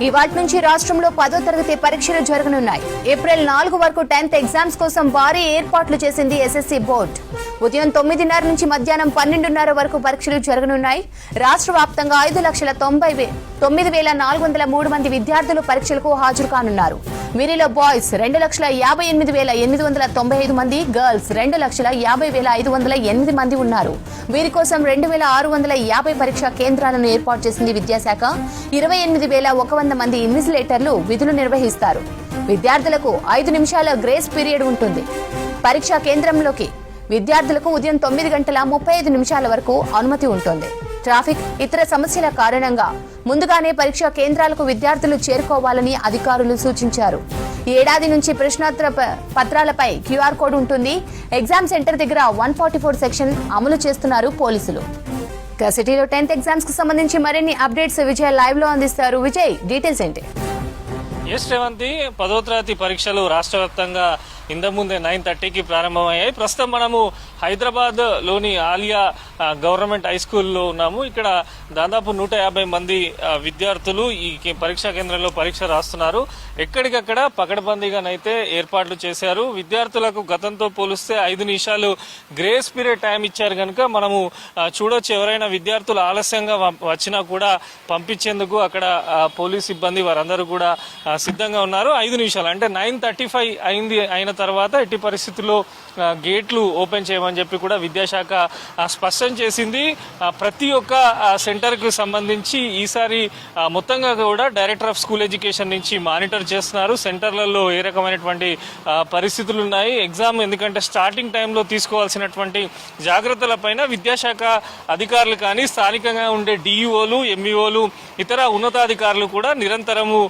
ఇవాటి నుంచి రాష్ట్రంలో 10వ తరగతి పరీక్షలు జరగనున్నాయి. ఏప్రిల్ 4 వరకు 10th ఎగ్జామ్స్ కోసం భారీ ఏర్పాట్లు చేసింది ఎస్ఎస్సీ బోర్డు. ఉదయం 9:30 నుంచి మధ్యాహ్నం 12:30 వరకు పరీక్షలు జరగనున్నాయి. రాష్ట్ర వ్యాప్తంగా 5,99,403 మంది విద్యార్థులు పరీక్షలకు హాజరు కానున్నారు. వీరిలో బాయ్స్ 2,58,895 మంది, గర్ల్స్ 2,50,508 మంది ఉన్నారు. వీరి కోసం 2,650 పరీక్షా కేంద్రాలను ఏర్పాటు చేసింది విద్యాశాఖ. 28,100 మంది ఇన్విజిలేటర్లు విధులు నిర్వహిస్తారు. విద్యార్థులకు 5 నిమిషాల గ్రేస్ పీరియడ్ ఉంటుంది. పరీక్షా కేంద్రంలోకి విద్యార్థులకు ఉదయం 9:35 నిమిషాల వరకు అనుమతి ఉంటుంది. ట్రాఫిక్, ఇతర సమస్యల కారణంగా ముందుగానే పరీక్షా కేంద్రాలకు విద్యార్థులు చేరుకోవాలని అధికారులు సూచించారు. ఈ ఏడాది నుంచి ప్రశ్నోత్తర పత్రాలపై క్యూఆర్ కోడ్ ఉంటుంది. ఎగ్జామ్ సెంటర్ దగ్గర 144 సెక్షన్ అమలు చేస్తున్నారు పోలీసులు. సిటీలో 10th ఎగ్జామ్స్ కు సంబంధించి మరిన్ని అప్డేట్స్ విజయ్ లైవ్ లో అందిస్తారు. విజయ్, డీటెయిల్స్ ఏంటి? ఎస్ రేవంతి, 10వ తరగతి పరీక్షలు రాష్ట్ర వ్యాప్తంగా ఇంతకుముందే 9:30కి ప్రారంభమయ్యాయి. ప్రస్తుతం మనము హైదరాబాద్ లోని ఆలియా గవర్నమెంట్ హై స్కూల్లో ఉన్నాము. ఇక్కడ దాదాపు 150 మంది విద్యార్థులు ఈ పరీక్షా కేంద్రంలో పరీక్ష రాస్తున్నారు. ఎక్కడికక్కడ పకడ్బందీగానైతే ఏర్పాట్లు చేశారు. విద్యార్థులకు గతంతో పోలిస్తే 5 నిమిషాలు గ్రేస్ పీరియడ్ టైం ఇచ్చారు కనుక మనము చూడొచ్చు. ఎవరైనా విద్యార్థులు ఆలస్యంగా వచ్చినా కూడా పంపించేందుకు అక్కడ పోలీస్ సిబ్బంది వారందరూ కూడా సిద్ధంగా ఉన్నారు. 5 నిమిషాలు అంటే 9:35 అయిన తర్వాత ఎట్టి పరిస్థితుల్లో గేట్లు ఓపెన్ చేయమని చెప్పి కూడా విద్యాశాఖ స్పష్టం చేసింది. ప్రతి ఒక్క సెంటర్ కు సంబంధించి ఈసారి మొత్తంగా కూడా డైరెక్టర్ ఆఫ్ స్కూల్ ఎడ్యుకేషన్ నుంచి మానిటర్ చేస్తున్నారు. సెంటర్లలో ఏ రకమైనటువంటి పరిస్థితులు ఉన్నాయి, ఎగ్జామ్ ఎందుకంటే స్టార్టింగ్ టైంలో తీసుకోవాల్సినటువంటి జాగ్రత్తలపైన విద్యాశాఖ అధికారులు కానీ స్థానికంగా ఉండే డిఈఓలు, ఎంఈఓలు, ఇతర ఉన్నతాధికారులు కూడా నిరంతరము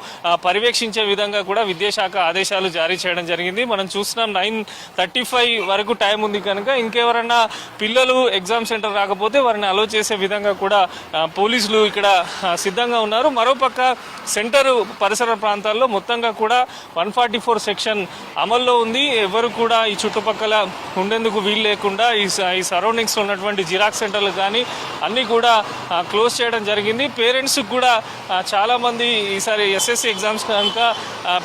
పర్యవేక్షించే విధంగా కూడా విద్యాశాఖ ఆదేశాలు జారీ చేయడం జరిగింది. మనం చూస్తున్నాం 9:35 వరకు టైం ఉంది కనుక ఇంకెవరన్నా పిల్లలు ఎగ్జామ్ సెంటర్ రాకపోతే వారిని అలో చేసే విధంగా కూడా పోలీసులు ఇక్కడ సిద్ధంగా ఉన్నారు. మరోపక్క సెంటర్ పరిసర ప్రాంతాల్లో మొత్తంగా కూడా 144 సెక్షన్ అమల్లో ఉంది. ఎవరు కూడా ఈ చుట్టుపక్కల ఉండేందుకు వీలు లేకుండా ఈ సరౌండింగ్స్ లో ఉన్నటువంటి జిరాక్స్ సెంటర్లు కానీ అన్ని కూడా క్లోజ్ చేయడం జరిగింది. పేరెంట్స్ కూడా చాలా మంది ఈసారి ఎస్ఎస్సీ ఎగ్జామ్స్ కనుక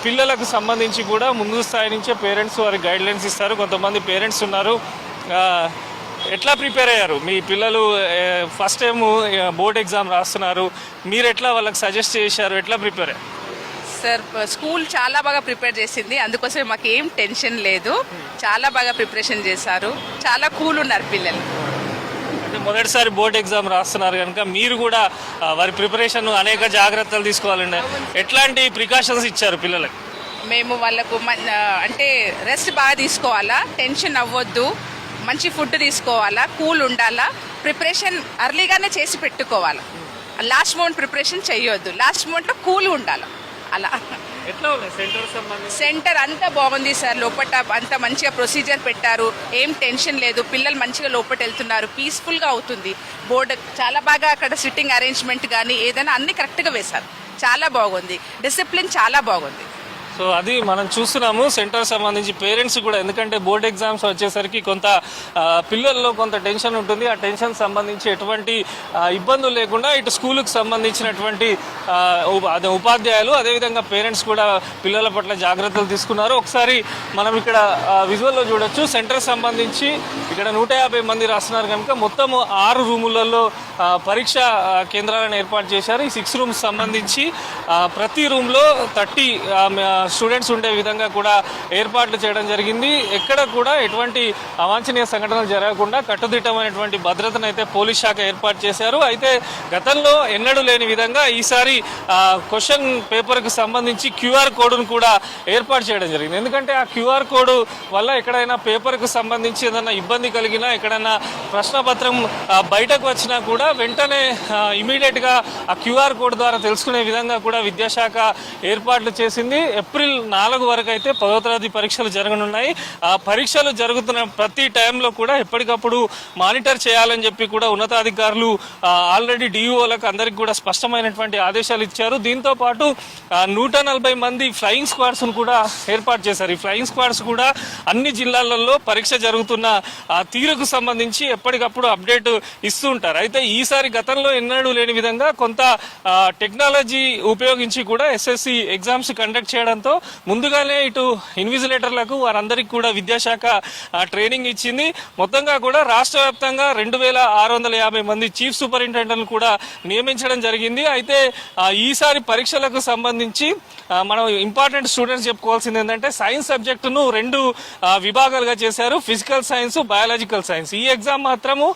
పిల్లలకు సంబంధించి కూడా ముందు స్థాయి నుంచే పేరెంట్స్ వారి గైడ్ లైన్స్ ఇస్తారు. కొంతమంది పేరెంట్స్ ఉన్నారు. ఎట్లా ప్రిపేర్ అయ్యారు మీ పిల్లలు? ఫస్ట్ టైం బోర్డ్ ఎగ్జామ్ రాస్తున్నారు, మీరు ఎట్లా వాళ్ళకి సజెస్ట్ చేశారు? ఎట్లా ప్రిపేర్ అయ్యారు? సార్, స్కూల్ చాలా బాగా ప్రిపేర్ చేసింది. అందుకోసం మాకు ఏం టెన్షన్ లేదు. చాలా బాగా ప్రిపరేషన్ చేశారు. చాలా కూల్ ఉన్నారు పిల్లలు. అంటే మొదటిసారి బోర్డ్ ఎగ్జామ్ రాస్తున్నారు కనుక మీరు కూడా వారి ప్రిపరేషన్ అనేక జాగ్రత్తలు తీసుకోవాలండి. ఎట్లాంటి ప్రికాషన్స్ ఇచ్చారు పిల్లలకి? మేము వాళ్ళకు అంటే రెస్ట్ బాగా తీసుకోవాలా, టెన్షన్ అవ్వద్దు, మంచి ఫుడ్ తీసుకోవాలా, కూల్ ఉండాలా, ప్రిపరేషన్ అర్లీగానే చేసి పెట్టుకోవాలా. లాస్ట్ మూమెంట్ ప్రిపరేషన్ చేయొద్దు, లాస్ట్ మూమెంట్లో కూల్ ఉండాలి. అలా సెంటర్ అంతా బాగుంది సార్. లోపల అంతా మంచిగా ప్రొసీజర్ పెట్టారు. ఏం టెన్షన్ లేదు. పిల్లలు మంచిగా లోపల వెళ్తున్నారు. పీస్ఫుల్గా అవుతుంది. బోర్డు చాలా బాగా అక్కడ సిట్టింగ్ అరేంజ్మెంట్ కానీ ఏదైనా అన్ని కరెక్ట్గా వేశారు. చాలా బాగుంది. డిసిప్లిన్ చాలా బాగుంది. సో అది మనం చూస్తున్నాము. సెంటర్ సంబంధించి పేరెంట్స్ కూడా, ఎందుకంటే బోర్డ్ ఎగ్జామ్స్ వచ్చేసరికి కొంత పిల్లల్లో కొంత టెన్షన్ ఉంటుంది. ఆ టెన్షన్ సంబంధించి ఎటువంటి ఇబ్బందులు లేకుండా ఇటు స్కూలుకు సంబంధించినటువంటి ఉపాధ్యాయులు అదేవిధంగా పేరెంట్స్ కూడా పిల్లల పట్ల జాగ్రత్తలు తీసుకున్నారు. ఒకసారి మనం ఇక్కడ విజువల్లో చూడొచ్చు. సెంటర్ సంబంధించి ఇక్కడ 150 మంది రాస్తున్నారు కనుక మొత్తం 6 రూములలో పరీక్ష కేంద్రాలను ఏర్పాటు చేశారు. ఈ 6 రూమ్స్ సంబంధించి ప్రతి రూమ్లో 30 స్టూడెంట్స్ ఉండే విధంగా కూడా ఏర్పాట్లు చేయడం జరిగింది. ఎక్కడ కూడా ఎటువంటి అవాంఛనీయ సంఘటనలు జరగకుండా కట్టుదిట్టమైనటువంటి భద్రతను అయితే పోలీస్ శాఖ ఏర్పాటు చేశారు. అయితే గతంలో ఎన్నడూ లేని విధంగా ఈసారి క్వశ్చన్ పేపర్ కు సంబంధించి క్యూఆర్ కోడ్ను కూడా ఏర్పాటు చేయడం జరిగింది. ఎందుకంటే ఆ క్యూఆర్ కోడ్ వల్ల ఎక్కడైనా పేపర్ కు సంబంధించి ఏదైనా ఇబ్బంది కలిగినా, ఎక్కడైనా ప్రశ్నపత్రం బయటకు వచ్చినా కూడా వెంటనే ఇమీడియట్ గా ఆ క్యూఆర్ కోడ్ ద్వారా తెలుసుకునే విధంగా కూడా విద్యాశాఖ ఏర్పాట్లు చేసింది. ఏప్రిల్ 4 వరకు అయితే 10వ తరగతి పరీక్షలు జరగనున్నాయి. ఆ పరీక్షలు జరుగుతున్న ప్రతి టైంలో కూడా ఎప్పటికప్పుడు మానిటర్ చేయాలని చెప్పి కూడా ఉన్నతాధికారులు ఆల్రెడీ డిఈఓలకు అందరికి కూడా స్పష్టమైనటువంటి ఆదేశాలు ఇచ్చారు. దీంతో పాటు 140 మంది ఫ్లయింగ్ స్క్వాడ్స్ కూడా ఏర్పాటు చేశారు. ఈ ఫ్లయింగ్ స్క్వాడ్స్ కూడా అన్ని జిల్లాలలో పరీక్ష జరుగుతున్న తీరుకు సంబంధించి ఎప్పటికప్పుడు అప్డేట్ ఇస్తూ ఉంటారు. అయితే ఈసారి గతంలో ఎన్నడూ లేని విధంగా కొంత టెక్నాలజీ ఉపయోగించి కూడా ఎస్ఎస్సి ఎగ్జామ్స్ కండక్ట్ చేయడంతో ముందుగానే ఇటు ఇన్విజిలేటర్లకు వారందరికీ కూడా విద్యాశాఖ ట్రైనింగ్ ఇచ్చింది. మొత్తంగా కూడా రాష్ట్ర వ్యాప్తంగా 2650 మంది చీఫ్ సూపరింటెండెంట్లు కూడా నియమించడం జరిగింది. అయితే ఈసారి పరీక్షలకు సంబంధించి మనం ఇంపార్టెంట్ స్టూడెంట్స్ చెప్పుకోవాల్సింది ఏంటంటే సైన్స్ సబ్జెక్టును 2 విభాగాలుగా చేశారు, ఫిజికల్ సైన్స్, బయాలజికల్ సైన్స్. ఈ ఎగ్జామ్ మాత్రము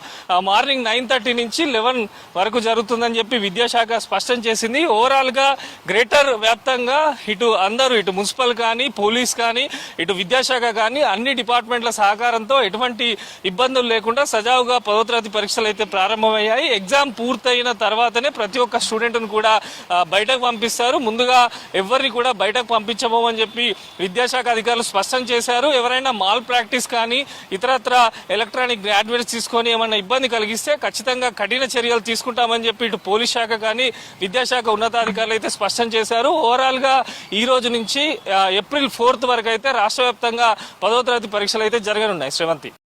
మార్నింగ్ 9:30 నుంచి 11 వరకు జరుగుతుందని చెప్పి విద్యాశాఖ స్పష్టం చేసింది. ఓవరాల్ గా గ్రేటర్ వ్యాప్తంగా ఇటు మున్సిపల్ కానీ, పోలీస్ కానీ, ఇటు విద్యాశాఖ కానీ అన్ని డిపార్ట్మెంట్ల సహకారంతో ఎటువంటి ఇబ్బందులు లేకుండా సజావుగా 10వ తరగతి పరీక్షలు అయితే ప్రారంభమయ్యాయి. ఎగ్జామ్ పూర్తయిన తర్వాతనే ప్రతి ఒక్క స్టూడెంట్ ను కూడా బయటకు పంపిస్తారు. ముందుగా ఎవరిని కూడా బయటకు పంపించబోమని చెప్పి విద్యాశాఖ అధికారులు స్పష్టం చేశారు. ఎవరైనా మాల్ ప్రాక్టీస్ కానీ ఇతరత్ర ఎలక్ట్రానిక్ గ్రాడ్యుయేట్స్ తీసుకొని ఏమన్నా ఇబ్బంది కలిగిస్తే ఖచ్చితంగా కఠిన చర్యలు తీసుకుంటామని చెప్పి ఇటు పోలీస్ శాఖ కానీ విద్యాశాఖ ఉన్నతాధికారులు అయితే స్పష్టం చేశారు. ఓవరాల్ గా ఈ రోజు నుంచి ఏప్రిల్ 4 వరకు అయితే రాష్ట్ర వ్యాప్తంగా 10వ తరగతి పరీక్షలు అయితే జరగనున్నాయి. శ్రీవంతి.